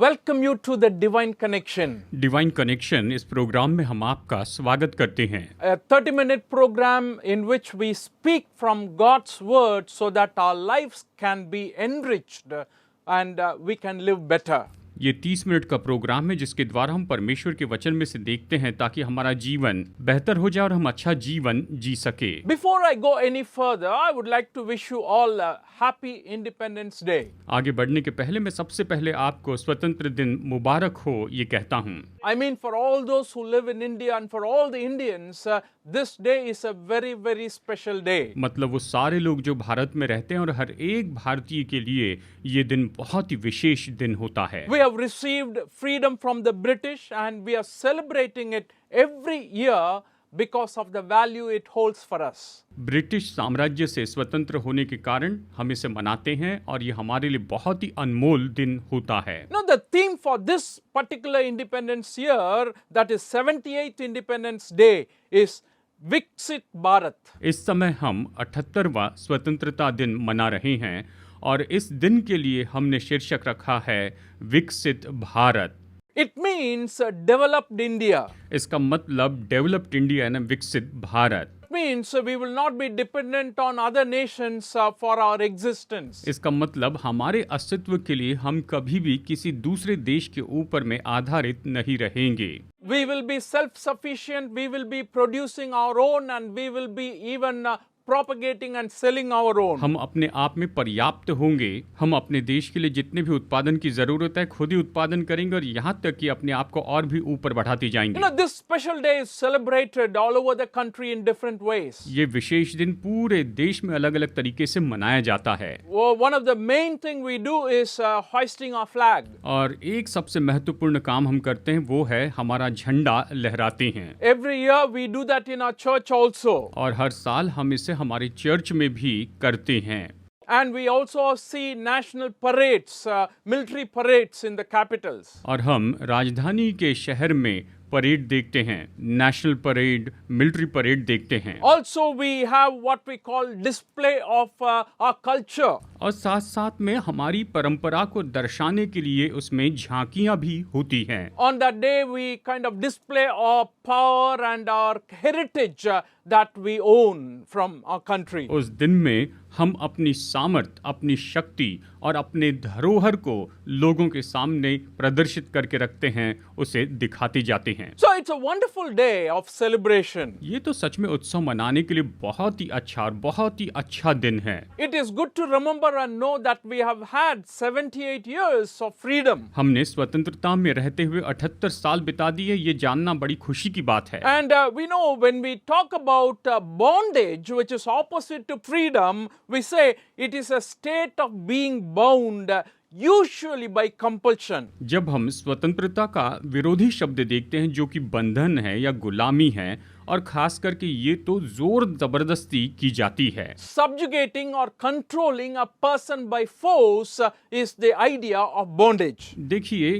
welcome you to the Divine Connection. Divine connection इस programme में हम आपका स्वागत करते हैं। A 30-minute program in which we speak from God's Word so that our lives can be enriched and we can live better. ये 30 minute का programme है जिसके द्वारा हम परमेश्वर के वचन में से देखते हैं ताकि हमारा जीवन बेहतर हो जाए और हम अच्छा जीवन जी सके। Before I go any further, I would like to wish you all a happy Independence Day. आगे बढ़ने के पहले मैं सबसे पहले आपको स्वतंत्र दिन मुबारक हो ये कहता हूँ। I mean, for all those who live in India and for all the Indians, this day is a very, very special day. मतलब वो सारे लोग जो भारत में रहते हैं और हर एक भारतीय के लिए ये दिन बहुत ही विशेष दिन होता है। We have received freedom from the British and we are celebrating it every year because of the value it holds for us. British साम्राज्य से स्वतंत्र होने के कारण हम इसे मनाते हैं और ये हमारे लिए बहुत ही अनमोल दिन होता है। Now the theme for this particular Independence year, that is 78th Independence Day, is Viksit Bharat. इस समय हम 78वां स्वतंत्रता दिन मना रहे हैं और इस दिन के लिए हमने शीर्षक रखा है विकसित Bharat. It means developed India. इसका मतलब डेवलप्ड इंडिया यानी विकसित Bharat. It means we will not be dependent on other nations for our existence. इसका मतलब हमारे अस्तित्व के लिए हम कभी भी किसी दूसरे देश के ऊपर में आधारित नहीं रहेंगे। We will be self-sufficient, we will be producing our own and we will be even propagating and selling our own. हम अपने आप में पर्याप्त होंगे, हम अपने देश के लिए जितने भी उत्पादन की जरूरत है खुद ही उत्पादन करेंगे और यहाँ तक कि अपने आप को और भी ऊपर बढ़ाते जाएंगे। You know, this special day is celebrated all over the country in different ways. ये विशेष दिन पूरे देश में अलग अलग तरीके से मनाया जाता है। One of the main thing we do is hoisting our flag. और एक सबसे महत्वपूर्ण काम हम करते हैं वो है हमारा झंडा लहराते हैं। Every year we do that in our church also. और हर साल हम इसे हमारे चर्च में भी करते हैं। And we also see national parades, military parades in the capitals. और हम राजधानी के शहर में परेड देखते हैं, नेशनल परेड, मिलिट्री परेड देखते हैं। Also we have what we call display of our culture. और साथ साथ में हमारी परंपरा को दर्शाने के लिए उसमें झांकियां भी होती हैं। On that day we kind of display our power and our heritage that we own from our country. उस दिन में हम अपनी सामर्थ, अपनी शक्ति और अपने धरोहर को लोगों के सामने प्रदर्शित करके रखते हैं, उसे दिखाते जाते हैं। So it's a wonderful day of celebration. ये तो सच में उत्सव मनाने के लिए बहुत ही अच्छा और बहुत ही अच्छा दिन है। It is good to remember and know that we have had 78 years of freedom. हमने स्वतंत्रता में रहते हुए 78 साल बिता दिए, ये जानना बड़ी खुशी की बात है। And we know when we talk about bondage, which is opposite to freedom, we say it is a state of being bound, usually by compulsion. जब हम स्वतंत्रता का विरोधी शब्द देखते हैं जो कि बंधन है या गुलामी है, और खास करके ये तो जोर जबरदस्ती की जाती है। Subjugating or controlling a person by force is the idea of bondage. देखिए,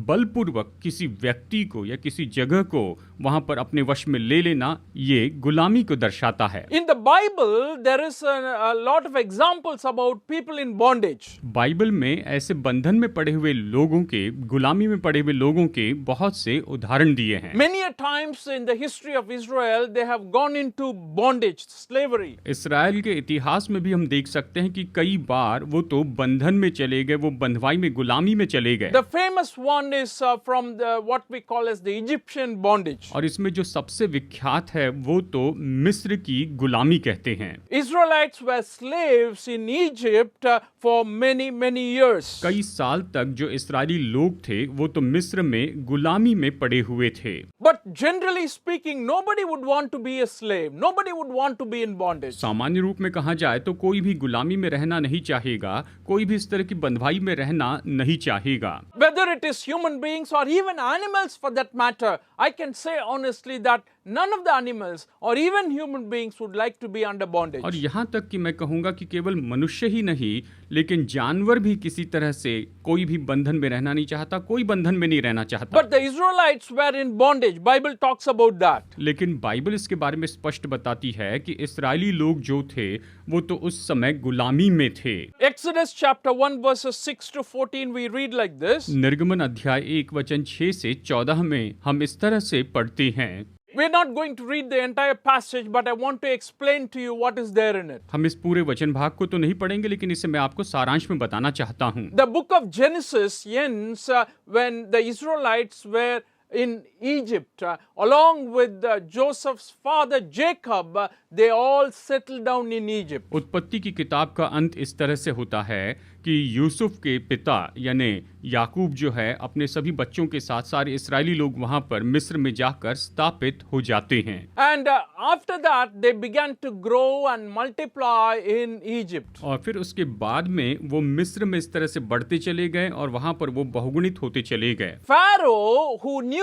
बलपूर्वक किसी व्यक्ति को या किसी जगह को वहां पर अपने वश में ले लेना ये गुलामी को दर्शाता है। In the Bible, there is a lot of examples about people in bondage. Bible में ऐसे बंधन में पड़े हुए लोगों के, गुलामी में पड़े हुए लोगों के बहुत से उदाहरण दिए हैं। Many a times in the history of Israel, they have gone into bondage, slavery. Israel के इतिहास में भी हम देख सकते हैं कि कई बार वो तो बंधन में चले गए, वो बंधवाई में, गुलामी में चले गए। The famous one is from what we call as the Egyptian bondage. और इसमें जो सबसे विख्यात है वो तो मिस्र की गुलामी कहते हैं। Israelites were slaves in Egypt for many years. कई साल तक जो इस्राएली लोग थे वो तो मिस्र में गुलामी में पड़े हुए थे। But generally speaking, nobody would want to be a slave. Nobody would want to be in bondage. सामान्य रूप में कहा जाए तो कोई भी गुलामी में रहना नहीं चाहेगा, कोई भी इस तरह की बंधवाई में रहना नहीं चाहेगा। Whether it is human beings or even animals for that matter, I can say honestly that none of the animals or even human beings would like to be under bondage. और यहाँ तक कि मैं कहूँगा कि केवल मनुष्य ही नहीं, लेकिन जानवर भी किसी तरह से कोई भी बंधन में रहना नहीं चाहता, कोई बंधन में नहीं रहना चाहता। But the Israelites were in bondage. Bible talks about that. लेकिन बाइबल इसके बारे में स्पष्ट बताती है कि इस्राएली लोग जो थे वो तो उस समय गुलामी में थे। Exodus chapter 1 verses 6 to 14 we read like this. निर्गमन अध्याय 1 वचन 6 से 14 में हम इस तरह से पढ़ते हैं। We're not going to read the entire passage, but I want to explain to you what is there in it. हम इस पूरे वचन भाग को तो नहीं पढ़ेंगे, लेकिन इसे मैं आपको सारांश में बताना चाहता हूँ। The book of Genesis ends when the Israelites were in Egypt, along with Joseph's father Jacob, they all settled down in Egypt. उत्पत्ति की किताब का अंत इस तरह से होता है कि यूसुफ के पिता यानी याकूब जो है अपने सभी बच्चों के साथ सारे इस्राएली लोग वहां पर मिस्र में जाकर स्थापित हो जाते हैं। And after that they began to grow and multiply in Egypt. और फिर उसके बाद में वो मिस्र में इस तरह से बढ़ते चले गए और वहां पर वो बहुगुणित होते चले गए। Pharaoh, who knew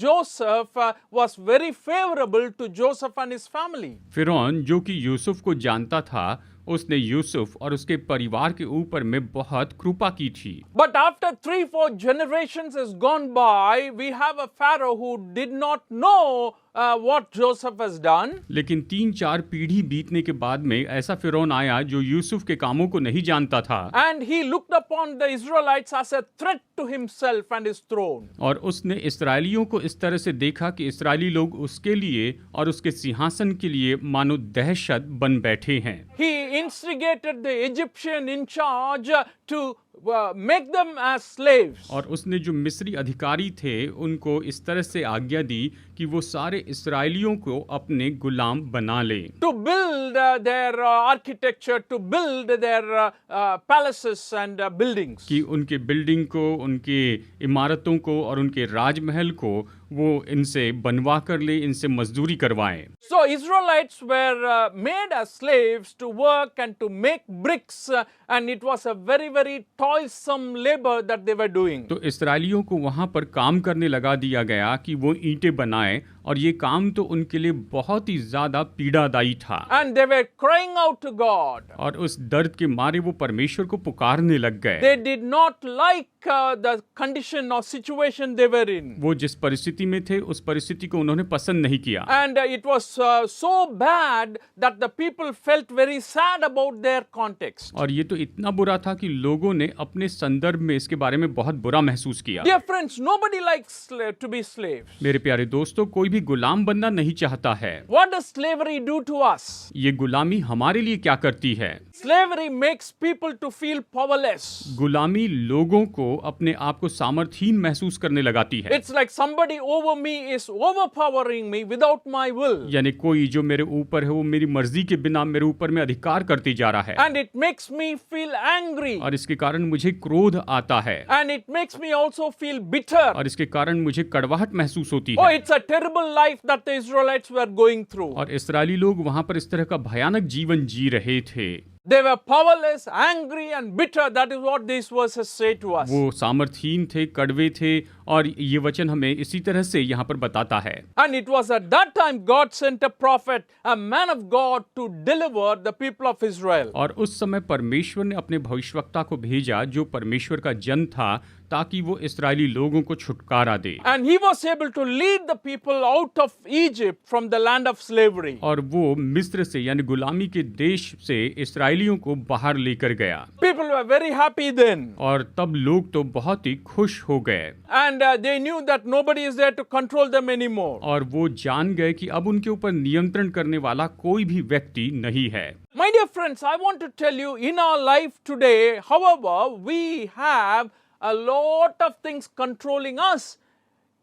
Joseph, was very favorable to Joseph and his family. फिरौन जो कि यूसुफ को जानता था, उसने यूसुफ और उसके परिवार के ऊपर में बहुत कृपा की थी। But after 3-4 generations has gone by, we have a Pharaoh who did not know what Joseph has done. लेकिन 3-4 पीढ़ी बीतने के बाद में ऐसा फिरौन आया जो यूसुफ के कामों को नहीं जानता था। And he looked upon the Israelites as a threat to himself and his throne. और उसने इस्राएलियों को इस तरह से देखा कि इस्राएली लोग उसके लिए और उसके सिंहासन के लिए मानो दहशत बन बैठे हैं। He instigated the Egyptian in charge to make them as slaves. और उसने जो मिस्री अधिकारी थे उनको इस तरह से आज्ञा दी कि वो सारे इस्राएलियों को अपने गुलाम बना ले। To build their architecture, to build their palaces and buildings. कि उनके बिल्डिंग को, उनके इमारतों को और उनके राजमहल को वो इनसे बनवा कर ले, इनसे मजदूरी करवाएं। So Israelites were made as slaves to work and to make bricks, and it was a very, very toilsome labor that they were doing. तो इस्राएलियों को वहां पर काम करने लगा दिया गया कि वो ईंटें बनाएं, और ये काम तो उनके लिए बहुत ही ज्यादा पीड़ादायी था। And they were crying out to God. और उस दर्द के मारे वो परमेश्वर को पुकारने लग गए। They did not like the condition or situation they were in. वो जिस परिस्थिति में थे उस परिस्थिति को उन्होंने पसंद नहीं किया। And it was so bad that the people felt very sad about their context. और ये तो इतना बुरा था कि लोगों ने अपने संदर्भ में इसके बारे में बहुत बुरा महसूस किया। Dear friends, nobody likes to be slaves. मेरे प्यारे दोस्तों, कोई भी गुलाम बनना नहीं चाहता है। What does slavery do to us? ये गुलामी हमारे लिए क्या करती है? Slavery makes people to feel powerless. गुलामी लोगों को अपने आप को सामर्थहीन महसूस करने लगाती है। It's like somebody over me is overpowering me without my will. यानी कोई जो मेरे ऊपर है वो मेरी मर्जी के बिना मेरे ऊपर में अधिकार करते जा रहा है। And it makes me feel angry. और इसके कारण मुझे क्रोध आता है। And it makes me also feel bitter. और इसके कारण मुझे कड़वाहट महसूस होती Oh, है। it's a terrible life that the Israelites were going through. और इस्राएली लोग वहां पर इस तरह का भयानक जीवन जी रहे थे। They were powerless, angry and bitter. That is what these verses say to us. वो सामर्थहीन थे, कड़वे थे, और ये वचन हमें इसी तरह से यहाँ पर बताता है। And it was at that time God sent a prophet, a man of God, to deliver the people of Israel. और उस समय परमेश्वर ने अपने भविष्यवक्ता को भेजा जो परमेश्वर का जन था, ताकि वो इस्राएली लोगों को छुटकारा दे। And he was able to lead the people out of Egypt from the land of slavery. और वो मिस्र से यानी गुलामी के देश से इस्राएलियों को बाहर लेकर गया। People were very happy then. और तब लोग तो बहुत ही खुश हो गए। And they knew that nobody is there to control them anymore. और वो जान गए कि अब उनके ऊपर नियंत्रण करने वाला कोई भी व्यक्ति नहीं है। My dear friends, I want to tell you, in our life today, however, we have a lot of things controlling us,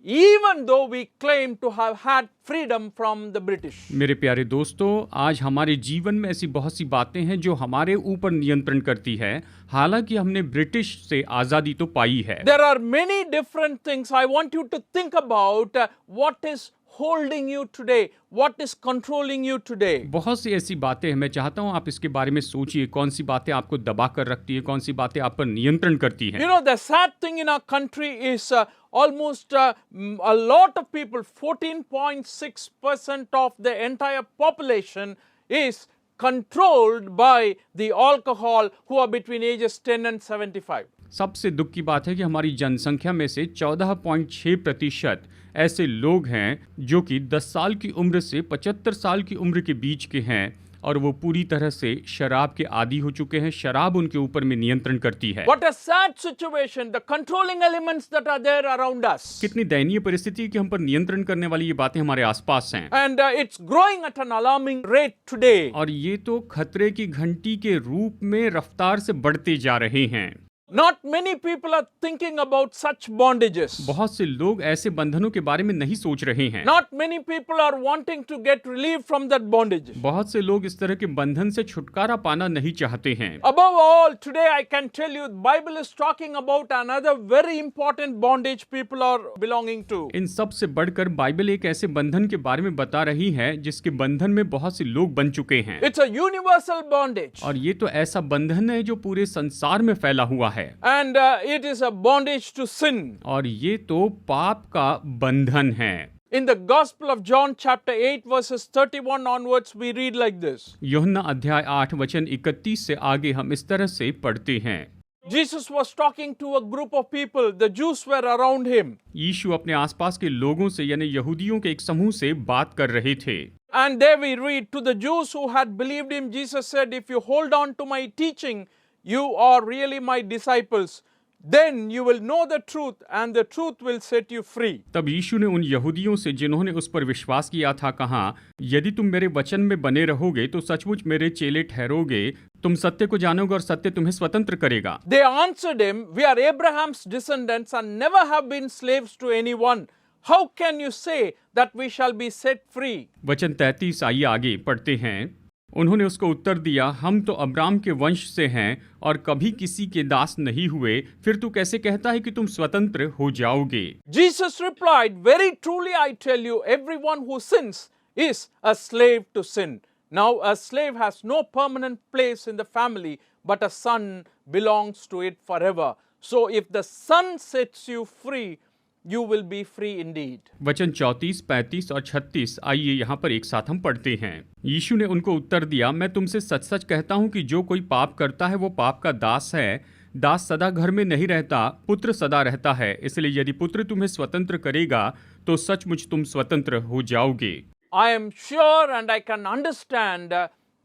even though we claim to have had freedom from the British. मेरे प्यारे दोस्तों, आज हमारे जीवन में ऐसी बहुत सी बातें हैं जो हमारे ऊपर नियंत्रण करती है, हालांकि हमने ब्रिटिश से आजादी तो पाई है। There are many different things. I want you to think about what is holding you today? What is controlling you today? बहुत सी ऐसी बातें हैं, मैं चाहता हूं आप इसके बारे में सोचिए, कौन सी बातें आपको दबा कर रखती है, कौन सी बातें आप पर नियंत्रण करती हैं। You know, the sad thing in our country is almost a lot of people, 14.6% of the entire population is controlled by the alcohol who are between ages 10 and 75. सबसे दुख की बात है कि हमारी जनसंख्या में से 14.6% ऐसे लोग हैं जो कि 10 साल की उम्र से 75 साल की उम्र के बीच के हैं और वो पूरी तरह से शराब के आदी हो चुके हैं। शराब उनके ऊपर में नियंत्रण करती है। What a sad situation, the controlling elements that are there around us. कितनी दयनीय परिस्थिति है कि हम पर नियंत्रण करने वाली ये बातें हमारे आसपास हैं। And it's growing at an alarming rate today. और ये तो खतरे की घंटी के रूप में रफ्तार से बढ़ते जा रहे हैं। Not many people are thinking about such bondages. बहुत से लोग ऐसे बंधनों के बारे में नहीं सोच रहे हैं। Not many people are wanting to get relief from that bondage. बहुत से लोग इस तरह के बंधन से छुटकारा पाना नहीं चाहते हैं। Above all, today I can tell you, the Bible is talking about another very important bondage people are belonging to. इन सब से बढ़कर बाइबल एक ऐसे बंधन के बारे में बता रही है जिसके बंधन में बहुत से लोग बन चुके हैं। It's a universal bondage. और ये तो ऐसा बंधन है जो पूरे संसार में फैला हुआ है। And it is a bondage to sin. और ये तो पाप का बंधन है। In the Gospel of John chapter 8 verses 31 onwards we read like this. यूहन्ना अध्याय 8 वचन 31 से आगे हम इस तरह से पढ़ते हैं। Jesus was talking to a group of people. The Jews were around him. यीशु अपने आसपास के लोगों से यानी यहूदियों के एक समूह से बात कर रहे थे। And there we read, to the Jews who had believed him, Jesus said, if you hold on to my teaching, you are really my disciples. Then you will know the truth and the truth will set you free. तब यीशु ने उन यहूदियों से जिन्होंने उस पर विश्वास किया था कहा, यदि तुम मेरे वचन में बने रहोगे तो सचमुच मेरे चेले ठहरोगे, तुम सत्य को जानोगे और सत्य तुम्हें स्वतंत्र करेगा। They answered him, we are Abraham's descendants and never have been slaves to anyone. How can you say that we shall be set free? वचन 33 आइए आगे पढ़ते हैं। उन्होंने उसको उत्तर दिया, हम तो अब्राम के वंश से हैं और कभी किसी के दास नहीं हुए, फिर तू कैसे कहता है कि तुम स्वतंत्र हो जाओगे? Jesus replied, very truly I tell you, everyone who sins is a slave to sin. Now a slave has no permanent place in the family, but a son belongs to it forever. So if the son sets you free, you will be free indeed. वचन 34, 35 और 36 आइए यहाँ पर एक साथ हम पढ़ते हैं। यीशु ने उनको उत्तर दिया, मैं तुमसे सच सच कहता हूँ कि जो कोई पाप करता है वो पाप का दास है। दास सदा घर में नहीं रहता, पुत्र सदा रहता है। इसलिए यदि पुत्र तुम्हें स्वतंत्र करेगा तो सचमुच तुम स्वतंत्र हो जाओगे। I am sure and I can understand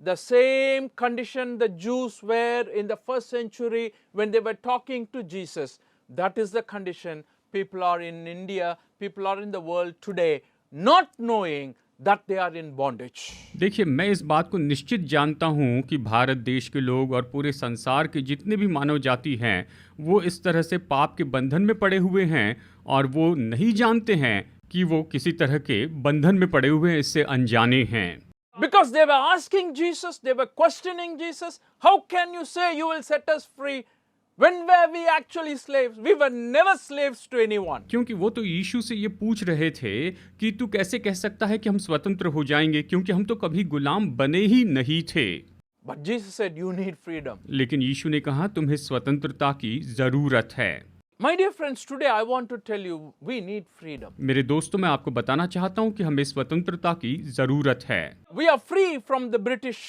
the same condition the Jews were in the first century when they were talking to Jesus. That is the condition people are in India, people are in the world today, not knowing that they are in bondage. देखिए, मैं इस बात को निश्चित जानता हूँ कि भारत देश के लोग और पूरे संसार के जितने भी मानव जाति हैं वो इस तरह से पाप के बंधन में पड़े हुए हैं और वो नहीं जानते हैं कि वो किसी तरह के बंधन में पड़े हुए हैं, इससे अनजाने हैं। Because they were asking Jesus, they were questioning Jesus, how can you say you will set us free? When were we actually slaves? We were never slaves to anyone. क्योंकि वो तो यीशु से ये पूछ रहे थे कि तू कैसे कह सकता है कि हम स्वतंत्र हो जाएंगे, क्योंकि हम तो कभी गुलाम बने ही नहीं थे। But Jesus said, you need freedom. लेकिन यीशु ने कहा, तुम्हें स्वतंत्रता की जरूरत है। My dear friends, today I want to tell you, we need freedom. मेरे दोस्तों, मैं आपको बताना चाहता हूँ कि हमें स्वतंत्रता की जरूरत है। We are free from the British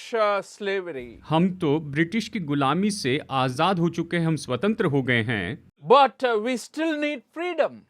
slavery. हम तो ब्रिटिश की गुलामी से आजाद हो चुके हैं, हम स्वतंत्र हो गए हैं। But we still need freedom.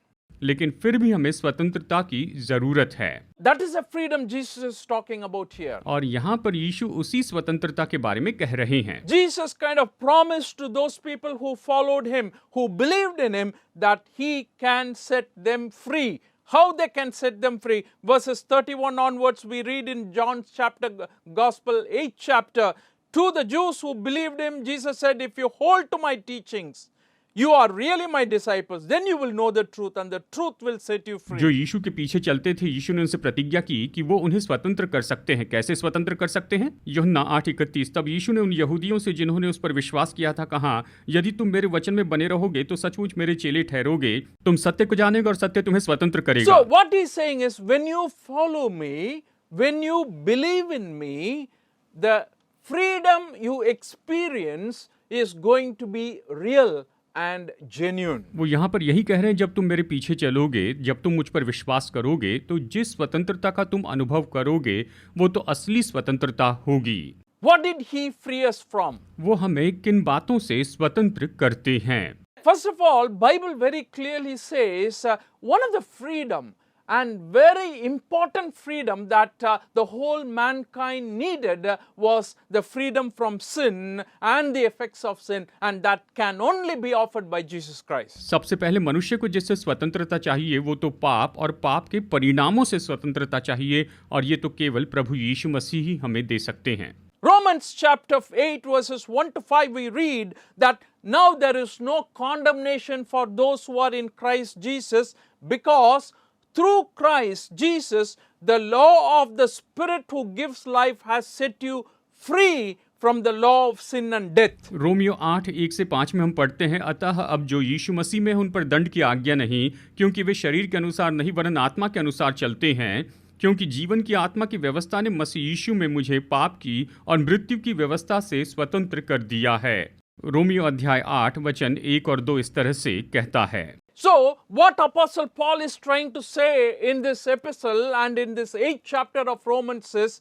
लेकिन फिर भी हमें स्वतंत्रता की जरूरत है। That is the freedom Jesus is talking about here. और यहाँ पर यीशु उसी स्वतंत्रता के बारे में कह रहे हैं। Jesus kind of promised to those people who followed him, who believed in him, that he can set them free. How they can set them free? Verses 31 onwards we read in John's chapter, Gospel 8th chapter, to the Jews who believed him, Jesus said, if you hold to my teachings, you are really my disciples, then you will know the truth and the truth will set you जो free. यीशु के पीछे चलते थे, यीशु ने उनसे प्रतिज्ञा की कि वो उन्हें स्वतंत्र कर सकते हैं। कैसे स्वतंत्र कर सकते हैं? यूहन्ना 8:31। तब यीशु ने उन यहूदियों से जिन्होंने उस पर विश्वास किया था कहा, यदि तुम मेरे वचन में बने रहोगे तो सचमुच मेरे चेले ठहरोगे, तुम सत्य को जानेगे और सत्य तुम्हें स्वतंत्र करेगा। So what he's saying is, when you follow me, when you believe in me, the freedom you experience is going to be real and genuine. वो यहाँ पर यही कह रहे हैं, जब तुम मेरे पीछे चलोगे, जब तुम मुझ पर विश्वास करोगे, तो जिस स्वतंत्रता का तुम अनुभव करोगे वो तो असली स्वतंत्रता होगी। What did he free us from? वो हमें किन बातों से स्वतंत्र करते हैं? First of all, Bible very clearly says one of the freedom and very important freedom that the whole mankind needed was the freedom from sin and the effects of sin, and that can only be offered by Jesus Christ. सबसे पहले मनुष्य को जिससे स्वतंत्रता चाहिए वो तो पाप और पाप के परिणामों से स्वतंत्रता चाहिए, और ये तो केवल प्रभु यीशु मसीह ही हमें दे सकते हैं। Romans chapter 8 verses 1 to 5 we read that now there is no condemnation for those who are in Christ Jesus, because through Christ Jesus the law of the Spirit who gives life has set you free from the law of sin and death. Romeo 8:1-5 में हम पढ़ते हैं, अतः अब जो यीशु मसीह में उन पर दंड की आज्ञा नहीं, क्योंकि वे शरीर के अनुसार नहीं वरन आत्मा के अनुसार चलते हैं, क्योंकि जीवन की आत्मा की व्यवस्था ने मसीह यीशु में मुझे पाप की और मृत्यु की व्यवस्था से स्वतंत्र कर दिया है। रोमियो अध्याय 8 वचन 1 और 2 इस तरह से कहता है। So what Apostle Paul is trying to say in this epistle and in this 8th chapter of Romans is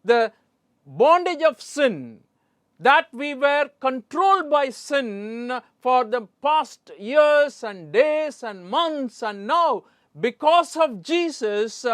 the bondage of sin, that we were controlled by sin for the past years and days and months, and now because of Jesus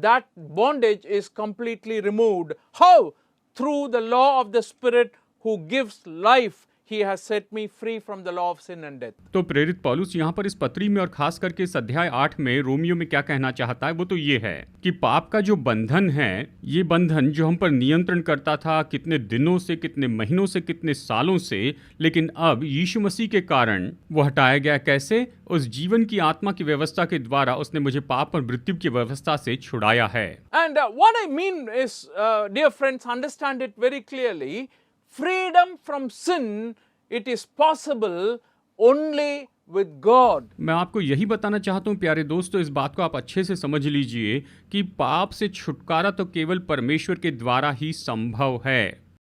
that bondage is completely removed. How? Through the law of the Spirit who gives life. He has set me free from the law of sin and death. तो प्रेरित पौलुस यहाँ पर इस पत्री में और खास करके इस अध्याय 8 में रोमियो में क्या कहना चाहता है, वो तो ये है कि पाप का जो बंधन है, ये बंधन जो हम पर नियंत्रण करता था कितने दिनों से, कितने महीनों से, कितने सालों से, लेकिन अब यीशु मसीह के कारण वो हटाया गया। कैसे? उस जीवन की आत्मा की व्यवस्था के द्वारा उसने मुझे पाप और मृत्यु की व्यवस्था से छुड़ाया है। And what I mean is, dear friends, understand it very clearly. Freedom from sin, it is possible only with God. मैं आपको यही बताना चाहता हूँ प्यारे दोस्तों, इस बात को आप अच्छे से समझ लीजिए कि पाप से छुटकारा तो केवल परमेश्वर के द्वारा ही संभव है।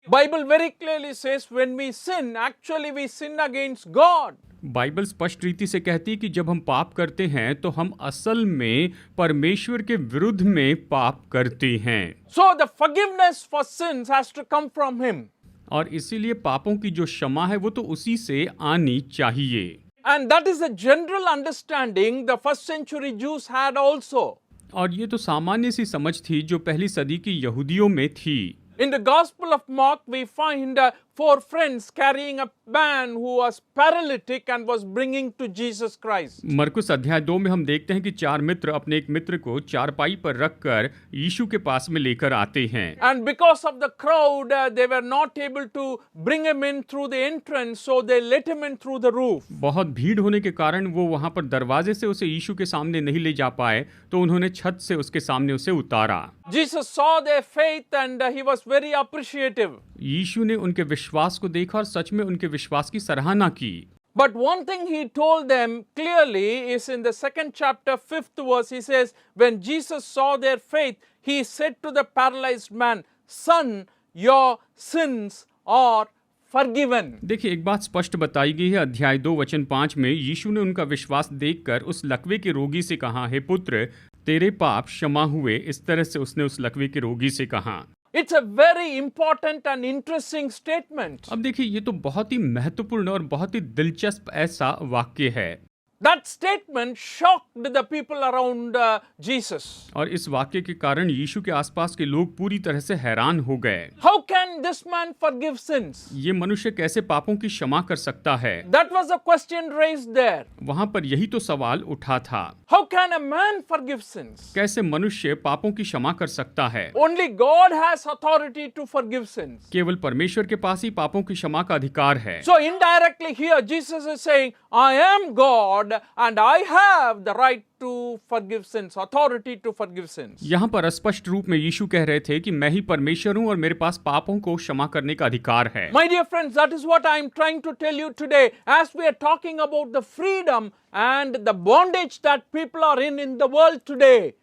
Bible very clearly says when we sin, actually we sin against God. Bible स्पष्ट रीति से कहती है कि जब हम पाप करते हैं तो हम असल में परमेश्वर के विरुद्ध में पाप करते हैं। So the forgiveness for sins has to come from Him. और इसीलिए पापों की जो क्षमा है वो तो उसी से आनी चाहिए। And that is the general understanding the first century Jews had also. और ये तो सामान्य सी समझ थी जो पहली सदी की यहूदियों में थी। In the Gospel of Mark, we find 4 friends carrying a man who was paralytic and was bringing to Jesus Christ. मरकुस अध्याय 2 में हम देखते हैं कि 4 मित्र अपने एक मित्र को चारपाई पर रखकर यीशु के पास में लेकर आते हैं। And because of the crowd, they were not able to bring him in through the entrance, so they let him in through the roof. बहुत भीड़ होने के कारण वो वहां पर दरवाजे से उसे यीशु के सामने नहीं ले जा पाए, तो उन्होंने छत से उसके सामने उसे उतारा। Jesus saw their faith and he was very appreciative. यीशु ने उनके विश्वास को देखा और सच में उनके विश्वास की सराहना की। But one thing he told them clearly is in the 2nd chapter, 5th verse, he says, when Jesus saw their faith, he said to the paralyzed man, Son, your sins are forgiven. देखिए, एक बात स्पष्ट बताई गई है अध्याय 2 वचन 5 में। यीशु ने उनका विश्वास देखकर उस लकवे के रोगी से कहा, हे पुत्र, तेरे पाप क्षमा हुए। इस तरह से उसने उस लकवे के रोगी से कहा। It's a very important and interesting statement. अब देखिए, ये तो बहुत ही महत्वपूर्ण और बहुत ही दिलचस्प ऐसा वाक्य है। That statement shocked the people around Jesus. और इस वाक्य के कारण यीशु के आसपास के लोग पूरी तरह से हैरान हो गए। How can this man forgive sins? ये मनुष्य कैसे पापों की क्षमा कर सकता है? That was a question raised there. वहां पर यही तो सवाल उठा था। How can a man forgive sins? कैसे मनुष्य पापों की क्षमा कर सकता है? Only God has authority to forgive sins. केवल परमेश्वर के पास ही पापों की क्षमा का अधिकार है। So indirectly here Jesus is saying, I am God and I have the right to forgive sins, authority to forgive sins. यहाँ पर स्पष्ट रूप में यीशु कह रहे थे कि मैं ही परमेश्वर हूँ और मेरे पास पापों को क्षमा करने का अधिकार है। My dear friends, that is what I am trying to tell you today as we are talking about the freedom and the bondage that people are in the world today.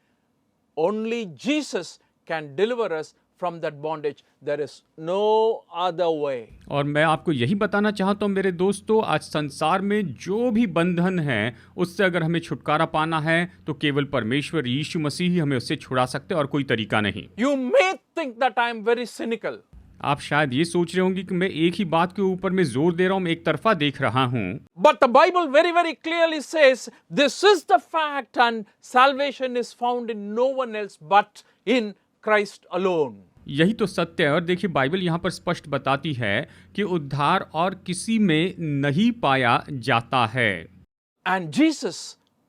Only Jesus can deliver us from that bondage. There is no other way. और मैं आपको यही बताना चाहता हूँ मेरे दोस्तों, आज संसार में जो भी बंधन है उससे अगर हमें छुटकारा पाना है तो केवल परमेश्वर यीशु मसीह ही हमें उससे छुड़ा सकते हैं और कोई तरीका नहीं। You may think that I am very cynical. आप शायद ये सोच रहे होंगे कि मैं एक ही बात के ऊपर में जोर दे रहा हूँ, मैं एक तरफा देख रहा हूँ। But the Bible very, very clearly says this is the fact and salvation is found in no one else but in Christ alone. यही तो सत्य है। और देखिए बाइबल यहाँ पर स्पष्ट बताती है कि उद्धार और किसी में नहीं पाया जाता है। And Jesus,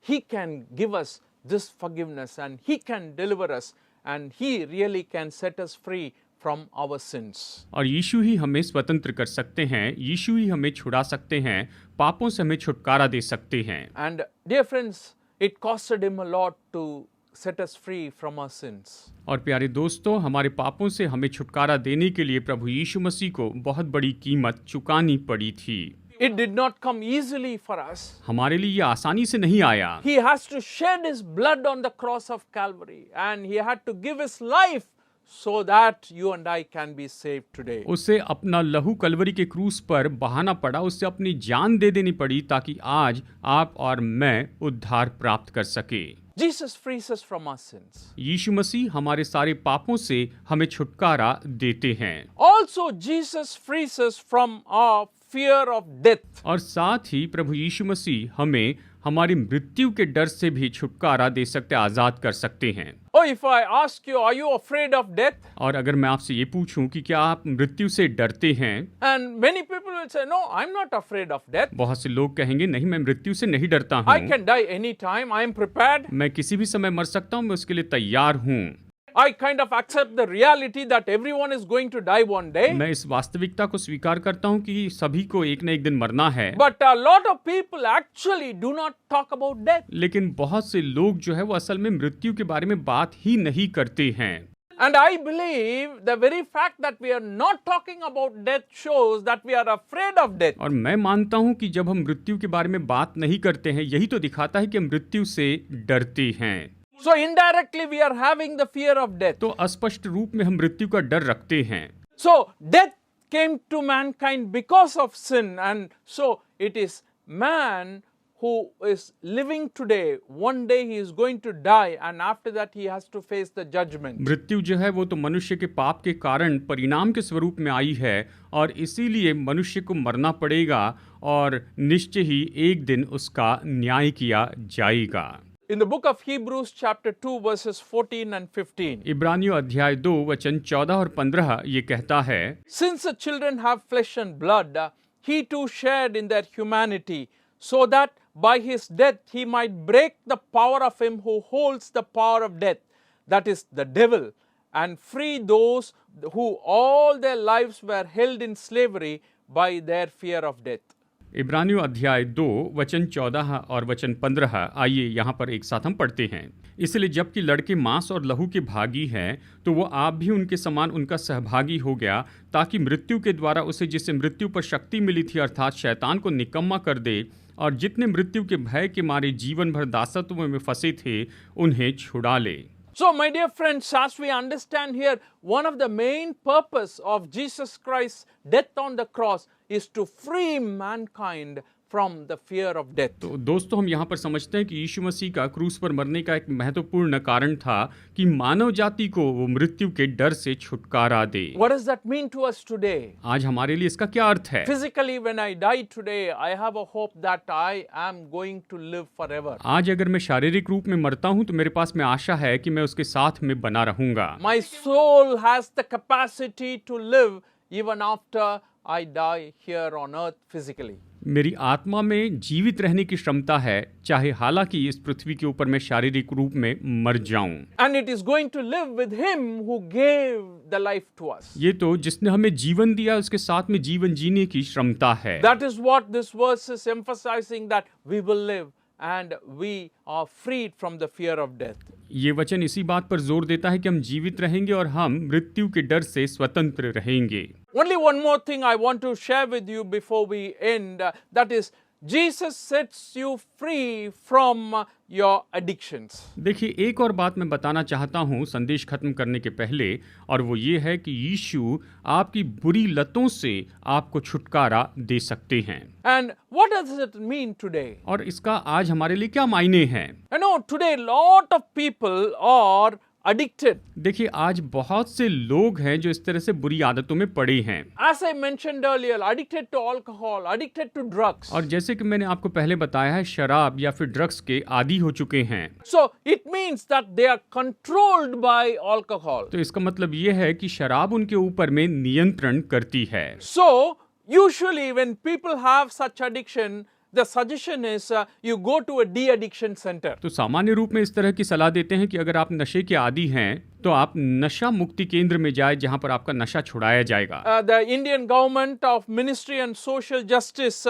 He can give us this forgiveness and He can deliver us and He really can set us free from our sins. और यीशु ही हमें स्वतंत्र कर सकते हैं, यीशु ही हमें छुड़ा सकते हैं, पापों से हमें छुटकारा दे सकते हैं। And dear friends, it costed Him a lot to set us free from our sins. और प्यारे दोस्तों, हमारे पापों से हमें छुटकारा देने के लिए प्रभु यीशु मसीह को बहुत बड़ी कीमत चुकानी पड़ी थी। It did not come easily for us. हमारे लिए ये आसानी से नहीं आया। He has to shed His blood on the cross of Calvary and He had to give His life so that you and I can be saved today. उसे अपना लहू कलवरी के क्रूस पर बहाना पड़ा, उससे अपनी जान दे देनी पड़ी ताकि आज आप और मैं उद्धार प्राप्त कर सके। Jesus frees us from our sins. यीशु मसीह हमारे सारे पापों से हमें छुटकारा देते हैं। Also, Jesus frees us from our fear of death. और साथ ही प्रभु यीशु मसीह हमें हमारी मृत्यु के डर से भी छुटकारा दे सकते, आजाद कर सकते हैं। Oh, if I ask you, are you afraid of death? और अगर मैं आपसे ये पूछूं कि क्या आप मृत्यु से डरते हैं, And many people will say, no, I'm not afraid of death. बहुत से लोग कहेंगे नहीं, मैं मृत्यु से नहीं डरता हूँ, I can die anytime. I am prepared. मैं किसी भी समय मर सकता हूँ, मैं उसके लिए तैयार हूँ। I kind of accept the reality that everyone is going to die one day. मैं इस वास्तविकता को स्वीकार करता हूँ कि सभी को एक न एक दिन मरना है। But a lot of people actually do not talk about death. लेकिन बहुत से लोग जो है वो असल में मृत्यु के बारे में बात ही नहीं करते हैं। And I believe the very fact that we are not talking about death shows that we are afraid of death. और मैं मानता हूँ कि जब हम मृत्यु के बारे में बात नहीं करते हैं, यही तो दिखाता है कि हम मृत्यु से डरते हैं। So indirectly we are having the fear of death. तो अस्पष्ट रूप में हम मृत्यु का डर रखते हैं। So death came to mankind because of sin, and so it is man who is living today. One day he is going to die, and after that he has to face the judgment. मृत्यु जो है वो तो मनुष्य के पाप के कारण परिणाम के स्वरूप में आई है और इसीलिए मनुष्य को मरना पड़ेगा और निश्चय ही एक दिन उसका न्याय किया जाएगा। In the book of Hebrews chapter 2 verses 14 and 15. इब्रानियों अध्याय 2 वचन 14 और 15 ये कहता है, Since the children have flesh and blood, he too shared in their humanity, so that by his death he might break the power of him who holds the power of death, that is the devil, and free those who all their lives were held in slavery by their fear of death. इब्रानियों अध्याय 2 वचन 14 और वचन 15 आइए यहाँ पर एक साथ हम पढ़ते हैं। इसलिए जबकि लड़के मांस और लहू के भागी हैं, तो वो आप भी उनके समान उनका सहभागी हो गया, ताकि मृत्यु के द्वारा उसे जिससे मृत्यु पर शक्ति मिली थी अर्थात शैतान को निकम्मा कर दे, और जितने मृत्यु के भय के मारे जीवन भर दासत्व में फंसे थे उन्हें छुड़ा ले। So, my dear friends, as we understand here, one of the main purpose of Jesus Christ's death on the cross is to free mankind from the fear of death. तो दोस्तों हम यहाँ पर समझते हैं कि यीशु मसीह का क्रूस पर मरने का एक महत्वपूर्ण कारण था कि मानव जाति को वो मृत्यु के डर से छुटकारा दे। What does that mean to us today? आज हमारे लिए इसका क्या अर्थ है? Physically, when I die today, I have a hope that I am going to live forever. आज अगर मैं शारीरिक रूप में मरता हूँ तो मेरे पास में आशा है कि मैं उसके साथ में बना रहूंगा। My soul has the capacity to live even after I die here on earth physically. मेरी आत्मा में जीवित रहने की क्षमता है, चाहे हालांकि इस पृथ्वी के ऊपर मैं शारीरिक रूप में मर जाऊं। And it is going to live with him who gave the life to us. ये तो जिसने हमें जीवन दिया उसके साथ में जीवन जीने की क्षमता है। That is what this verse is emphasizing, that we will live and we are freed from the fear of death. ये वचन इसी बात पर जोर देता है कि हम जीवित रहेंगे और हम मृत्यु के डर से स्वतंत्र रहेंगे। Only one more thing I want to share with you before we end, that is Jesus sets you free from your addictions. देखिए एक और बात मैं बताना चाहता हूँ संदेश खत्म करने के पहले, और वो ये है कि यीशु आपकी बुरी लतों से आपको छुटकारा दे सकते हैं। And what does it mean today? और इसका आज हमारे लिए क्या मायने हैं? You know, today lot of people are addicted. देखिए आज बहुत से लोग हैं जो इस तरह से बुरी आदतों में पड़े हैं। As I mentioned earlier, addicted to alcohol, addicted to drugs. और जैसे कि मैंने आपको पहले बताया है, शराब या फिर ड्रग्स के आदी हो चुके हैं। So it means that they are controlled by alcohol. तो इसका मतलब ये है कि शराब उनके ऊपर में नियंत्रण करती है। So usually when people have such addiction, the suggestion is you go to a de-addiction center. तो सामान्य रूप में इस तरह की सलाह देते हैं कि अगर आप नशे के आदी हैं तो आप नशा मुक्ति केंद्र में जाएं जहां पर आपका नशा छुड़ाया जाएगा। The Indian government of Ministry and Social Justice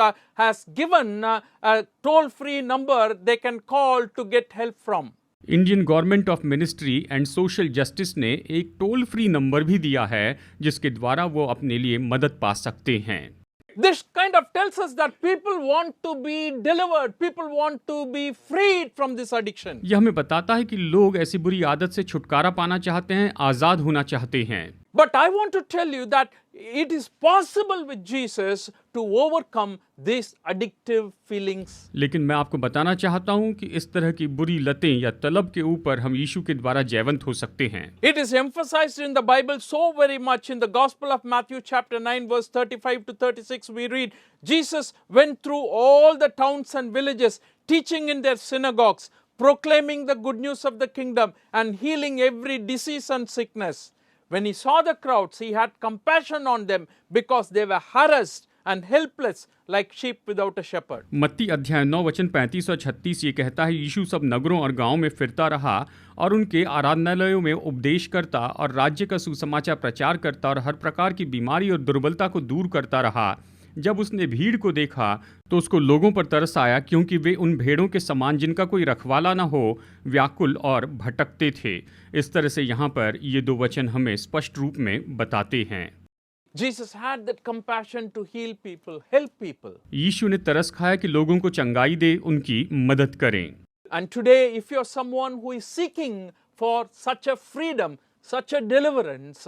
has given a toll-free number they can call to get help from. Indian government of ministry and social justice ने एक टोल फ्री नंबर भी दिया है जिसके द्वारा वो अपने लिए मदद पा सकते हैं। This kind of tells us that people want to be delivered, people want to be freed from this addiction. यह हमें बताता है कि लोग ऐसी बुरी आदत से छुटकारा पाना चाहते हैं, आजाद होना चाहते हैं। But I want to tell you that it is possible with Jesus to overcome these addictive feelings. लेकिन मैं आपको बताना चाहता हूं कि इस तरह की बुरी लतें या तलब के ऊपर हम यीशु के द्वारा जयवंत हो सकते हैं। It is emphasized in the Bible so very much. In the Gospel of Matthew chapter 9 verse 35 to 36 we read, Jesus went through all the towns and villages, teaching in their synagogues, proclaiming the good news of the kingdom and healing every disease and sickness. When he saw the crowds, he had compassion on them because they were harassed and helpless like sheep without a shepherd. मत्ती अध्याय 9 वचन 35 और 36 ये कहता है, यीशु सब नगरों और गांवों में फिरता रहा और उनके आराधनालयों में उपदेश करता और राज्य का सुसमाचार प्रचार करता और हर प्रकार की बीमारी और दुर्बलता को दूर करता रहा। जब उसने भीड़ को देखा तो उसको लोगों पर तरस आया, क्योंकि वे उन भेड़ों के समान जिनका कोई रखवाला न हो व्याकुल और भटकते थे। इस तरह से यहाँ पर ये दो वचन हमें स्पष्ट रूप में बताते हैं। Jesus had that compassion to heal people, help people. यीशु ने तरस खाया कि लोगों को चंगाई दे, उनकी मदद करें। And today, if you're someone who is seeking for such a freedom, such a deliverance,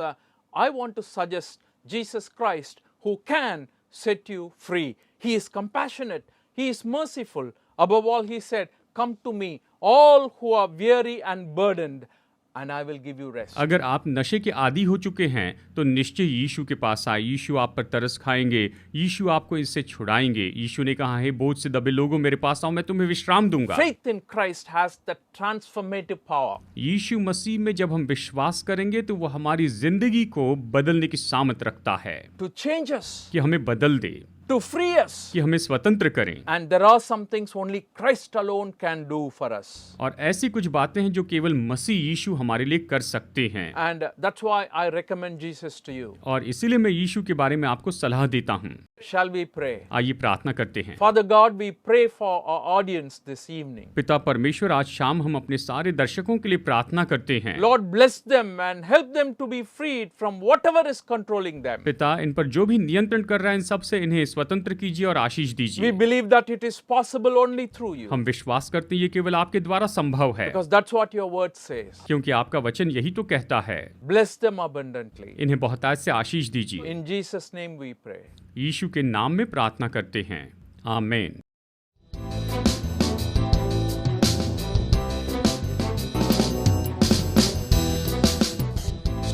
I want to suggest Jesus Christ who can set you free. He is compassionate. He is merciful. Above all, he said, "Come to me, all who are weary and burdened, and I will give you rest." अगर आप नशे के आदी हो चुके हैं तो निश्चय यीशु के पास आए। यीशु आप पर तरस खाएंगे, यीशु आपको इससे छुड़ाएंगे। यीशु ने कहा है, बोझ से दबे लोगों मेरे पास आओ, मैं तुम्हें विश्राम दूंगा। Faith in Christ has the transformative power. यीशु मसीह में जब हम विश्वास करेंगे तो वो हमारी जिंदगी को बदलने की सामर्थ रखता है, To change us, कि हमें बदल दे, to free us. कि हमें स्वतंत्र करें। And there are some things only Christ alone can do for us. और ऐसी कुछ बातें हैं जो केवल मसीह यीशु हमारे लिए कर सकते हैं। And that's why I recommend Jesus to you. और इसीलिए मैं यीशु के बारे में आपको सलाह देता हूँ। Shall we pray? आइए प्रार्थना करते हैं। Father God, we pray for our audience this evening. पिता परमेश्वर, आज शाम हम अपने सारे दर्शकों के लिए प्रार्थना करते हैं। Lord, bless them and help them to be freed from whatever is controlling them. पिता, इन पर जो भी नियंत्रण कर रहा है इन सब से इन्हें स्वतंत्र कीजिए और आशीष We दीजिए। believe that it is possible only through you. हम विश्वास करते हैं ये केवल आपके द्वारा संभव है, Because that's what your word says. क्योंकि आपका वचन यही तो कहता है। Bless them abundantly. इन्हें बहुतायत से आशीष दीजिए। In Jesus' name we pray. यीशु के नाम में प्रार्थना करते हैं, आमीन।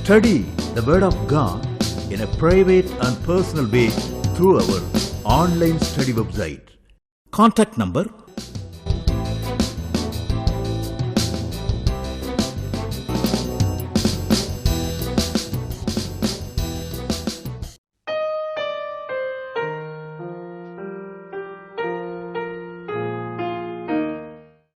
Study the Word of God in a private and personal way through our online study website. Contact number